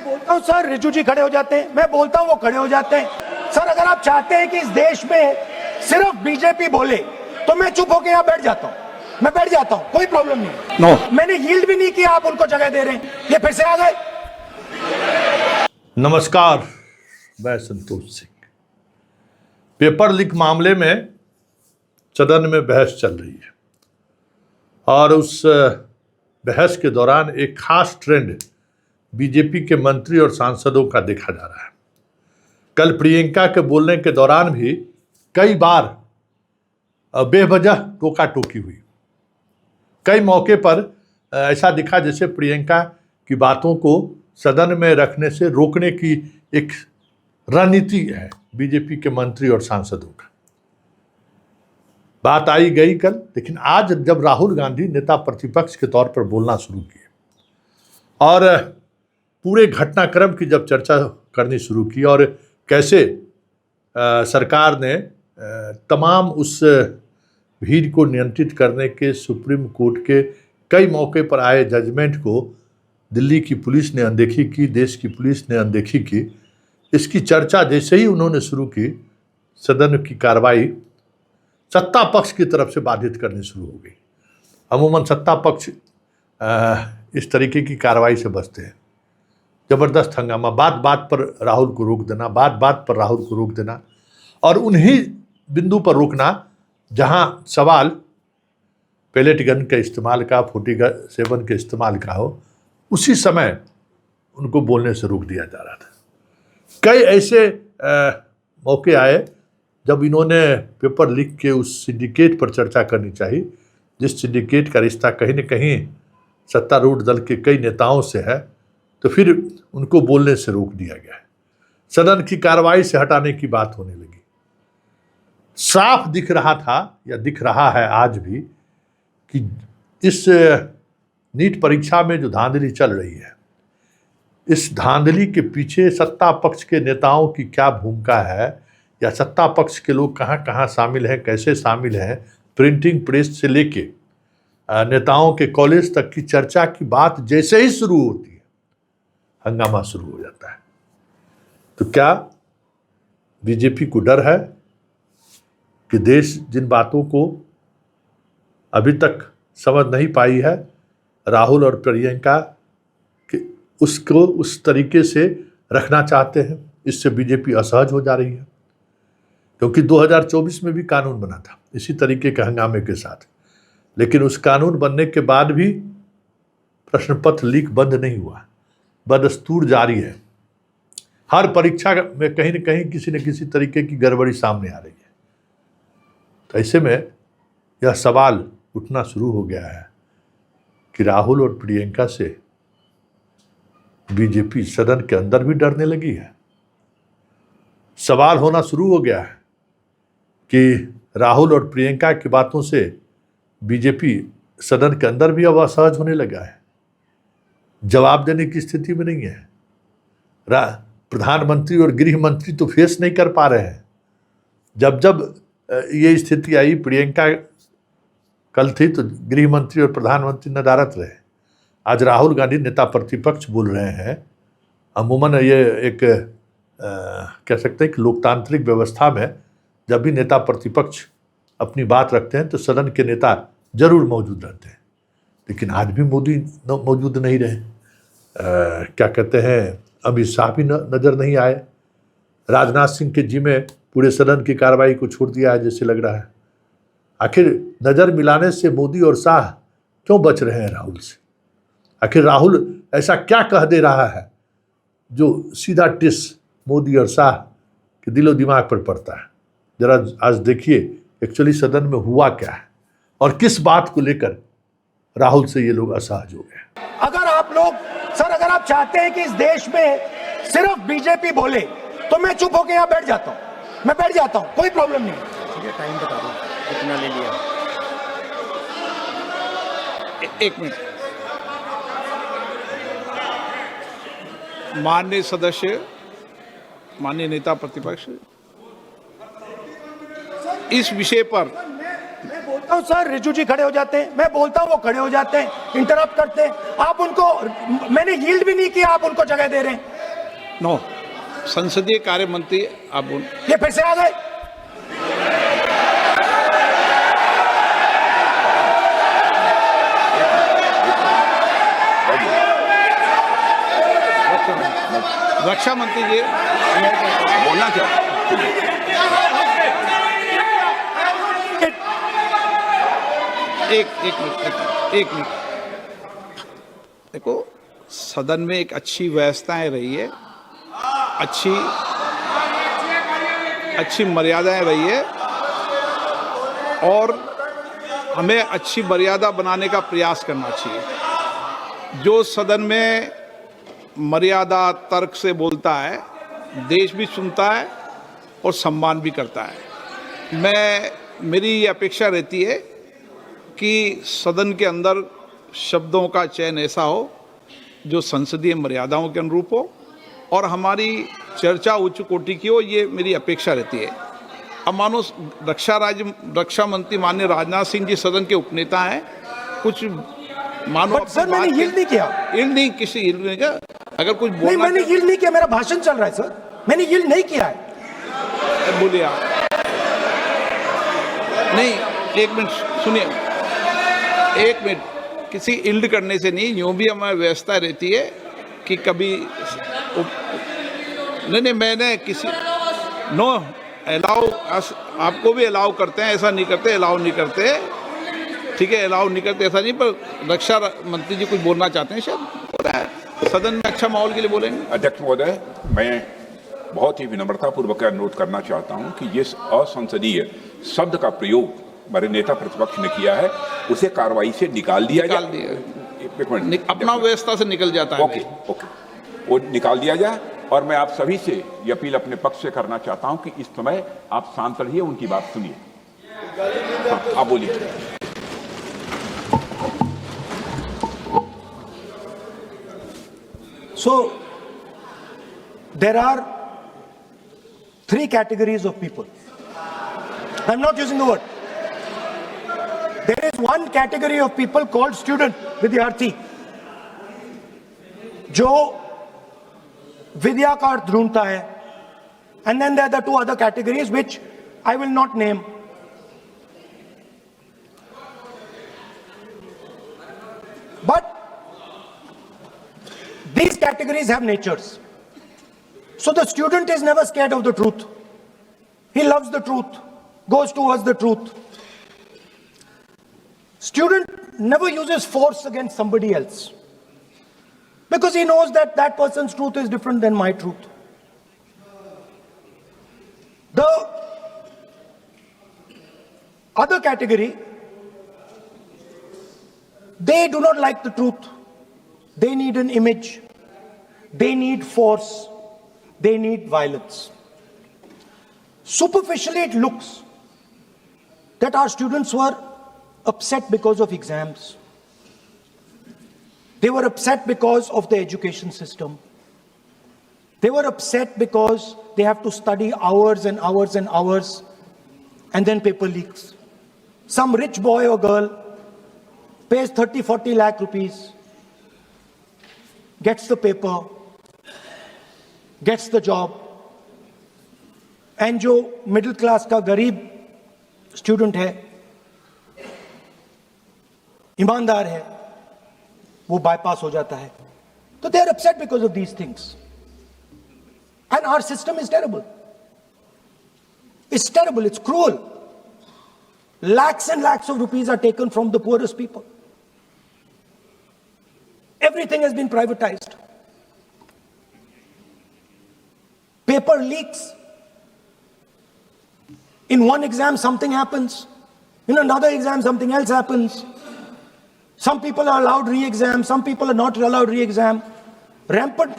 बोलता हूं सर, रिजू जी खड़े हो जाते हैं, मैं बोलता हूं वो खड़े हो जाते हैं। सर अगर आप चाहते हैं कि इस देश में सिर्फ बीजेपी बोले तो मैं चुप होकर यहां बैठ जाता हूं, मैं बैठ जाता हूं, कोई प्रॉब्लम नहीं। नो मैंने यील्ड भी नहीं किया, आप उनको जगह दे रहे हैं, ये फिर से आ गए। नमस्कार, मैं संतोष सिंह। पेपर लीक मामले में सदन में बहस चल रही है और उस बहस के दौरान एक खास ट्रेंड बीजेपी के मंत्री और सांसदों का देखा जा रहा है। कल प्रियंका के बोलने के दौरान भी कई बार बेवजह टोका टोकी हुई। कई मौके पर ऐसा दिखा जैसे प्रियंका की बातों को सदन में रखने से रोकने की एक रणनीति है बीजेपी के मंत्री और सांसदों का। बात आई गई कल, लेकिन आज जब राहुल गांधी नेता प्रतिपक्ष के तौर पर बोलना शुरू किए और पूरे घटनाक्रम की जब चर्चा करनी शुरू की और कैसे सरकार ने तमाम उस भीड़ को नियंत्रित करने के सुप्रीम कोर्ट के कई मौके पर आए जजमेंट को दिल्ली की पुलिस ने अनदेखी की, देश की पुलिस ने अनदेखी की, इसकी चर्चा जैसे ही उन्होंने शुरू की, सदन की कार्रवाई सत्ता पक्ष की तरफ से बाधित करनी शुरू हो गई। अमूमन सत्ता पक्ष इस तरीके की कार्रवाई से बचते हैं। जबरदस्त हंगामा, बात बात पर राहुल को रोक देना, बात बात पर राहुल को रोक देना और उन्हीं बिंदु पर रोकना जहां सवाल पेलेट गन के इस्तेमाल का, 47 के इस्तेमाल का हो, उसी समय उनको बोलने से रोक दिया जा रहा था। कई ऐसे मौके आए जब इन्होंने पेपर लीक के उस सिंडिकेट पर चर्चा करनी चाहिए, जिस सिंडिकेट का रिश्ता कहीं न कहीं सत्तारूढ़ दल के कई नेताओं से है, तो फिर उनको बोलने से रोक दिया गया है। सदन की कार्रवाई से हटाने की बात होने लगी। साफ दिख रहा था या दिख रहा है आज भी कि इस नीट परीक्षा में जो धांधली चल रही है, इस धांधली के पीछे सत्ता पक्ष के नेताओं की क्या भूमिका है या सत्ता पक्ष के लोग कहाँ कहाँ शामिल हैं, कैसे शामिल हैं, प्रिंटिंग प्रेस से लेके नेताओं के कॉलेज तक की चर्चा की बात जैसे ही शुरू होती है, हंगामा शुरू हो जाता है। तो क्या बीजेपी को डर है कि देश जिन बातों को अभी तक समझ नहीं पाई है, राहुल और प्रियंका कि उसको उस तरीके से रखना चाहते हैं, इससे बीजेपी असहज हो जा रही है। क्योंकि 2024 में भी कानून बना था इसी तरीके के हंगामे के साथ, लेकिन उस कानून बनने के बाद भी प्रश्न पत्र लीक बंद नहीं हुआ, बदस्तूर जारी है। हर परीक्षा में कहीं न कहीं किसी न किसी तरीके की गड़बड़ी सामने आ रही है। तो ऐसे में यह सवाल उठना शुरू हो गया है कि राहुल और प्रियंका से बीजेपी सदन के अंदर भी डरने लगी है। सवाल होना शुरू हो गया है कि राहुल और प्रियंका की बातों से बीजेपी सदन के अंदर भी अब असहज होने लगा है, जवाब देने की स्थिति में नहीं है। प्रधानमंत्री और गृह मंत्री तो फेस नहीं कर पा रहे हैं। जब जब ये स्थिति आई, प्रियंका कल थी तो गृह मंत्री और प्रधानमंत्री नदारत रहे। आज राहुल गांधी नेता प्रतिपक्ष बोल रहे हैं। अमूमन ये एक कह सकते हैं कि लोकतांत्रिक व्यवस्था में जब भी नेता प्रतिपक्ष अपनी बात रखते हैं तो सदन के नेता जरूर मौजूद रहते हैं, लेकिन आज भी मोदी मौजूद नहीं रहे। क्या कहते हैं, अमित शाह भी नजर नहीं आए। राजनाथ सिंह के जिम्मे पूरे सदन की कार्रवाई को छोड़ दिया है जैसे लग रहा है। आखिर नजर मिलाने से मोदी और शाह क्यों बच रहे हैं राहुल से? आखिर राहुल ऐसा क्या कह दे रहा है जो सीधा टिस मोदी और शाह के दिलो दिमाग पर पड़ता है? जरा आज देखिए एक्चुअली सदन में हुआ क्या है और किस बात को लेकर राहुल से ये लोग असहज हो गए। अगर आप लोग सर, अगर आप चाहते हैं कि इस देश में सिर्फ बीजेपी बोले तो मैं चुप होकर यहां बैठ जाता हूं, मैं बैठ जाता हूं, कोई प्रॉब्लम नहीं। ठीक है, टाइम बता दो कितना ले लिया। एक मिनट। माननीय सदस्य, माननीय नेता प्रतिपक्ष, इस विषय पर बोलता हूं सर, रिजू जी खड़े हो जाते हैं, मैं बोलता हूं वो खड़े हो जाते हैं, इंटरप्ट करते हैं। आप उनको, मैंने यील्ड भी नहीं किया, आप उनको जगह दे रहे हैं। नो, संसदीय कार्य मंत्री आप ये फिर से आ गए। रक्षा मंत्री जी बोलना क्या? एक मिनट देखो, सदन में एक अच्छी व्यवस्थाएं रही है, अच्छी मर्यादाएं रही है, और हमें अच्छी मर्यादा बनाने का प्रयास करना चाहिए। जो सदन में मर्यादा तर्क से बोलता है, देश भी सुनता है और सम्मान भी करता है। मेरी ये अपेक्षा रहती है कि सदन के अंदर शब्दों का चयन ऐसा हो जो संसदीय मर्यादाओं के अनुरूप हो और हमारी चर्चा उच्च कोटि की हो, ये मेरी अपेक्षा रहती है। अब मानो रक्षा मंत्री माननीय राजनाथ सिंह जी सदन के उपनेता हैं, कुछ मानो बट सर मैंने यील्ड नहीं किया। यील्ड नहीं, किसी यील्ड नहीं किया। अगर कुछ नहीं, मैंने यील्ड नहीं किया, मेरा भाषण चल रहा है सर, मैंने यील्ड नहीं किया है। बोलिए आप। नहीं, एक मिनट सुनिए, एक मिनट। किसी इल्ड करने से नहीं, यूं भी हमारी व्यवस्था रहती है कि कभी नहीं, मैंने किसी नो अलाउ, आपको भी अलाउ करते हैं, ऐसा नहीं करते, अलाउ नहीं करते, ठीक है, अलाउ नहीं करते ऐसा नहीं। पर रक्षा मंत्री जी कुछ बोलना चाहते हैं, शायद हो रहा है सदन में अच्छा माहौल के लिए बोलेंगे। अध्यक्ष महोदय, मैं बहुत ही विनम्रतापूर्वक अनुरोध करना चाहता हूं कि ये असंसदीय शब्द का प्रयोग हमारे नेता प्रतिपक्ष ने किया है, उसे कार्रवाई से निकाल दिया जाए। अपना व्यवस्था से निकल जाता है। ओके, वो निकाल दिया जाए। और मैं आप सभी से ये अपील अपने पक्ष से करना चाहता हूं कि इस समय आप शांत रहिए, उनकी बात सुनिए। हाँ, आप बोलिए। So, there are 3 categories of people. I'm not using the word. There is one category of people called student, विद्यार्थी, जो विद्या का अर्थ ढूंढता है. And then there are the 2 other categories which I will not name. But these categories have natures. So the student is never scared of the truth. He loves the truth, goes towards the truth. Student never uses force against somebody else because he knows that that person's truth is different than my truth. The other category, they do not like the truth. They need an image. They need force. They need violence. Superficially, it looks that our students were upset because of exams. They were upset because of the education system. They were upset because they have to study hours and hours and hours, and then paper leaks. Some rich boy or girl pays 30-40 lakh rupees, gets the paper, gets the job, and जो middle class का गरीब student है, ईमानदार है, वो bypass हो जाता है. So they are upset because of these things. And our system is terrible. It's terrible, it's cruel. Lakhs and lakhs of rupees are taken from the poorest people. Everything has been privatized. Paper leaks. In one exam, something happens. In another exam, something else happens. Some people are allowed re-exam, some people are not allowed re-exam. Rampant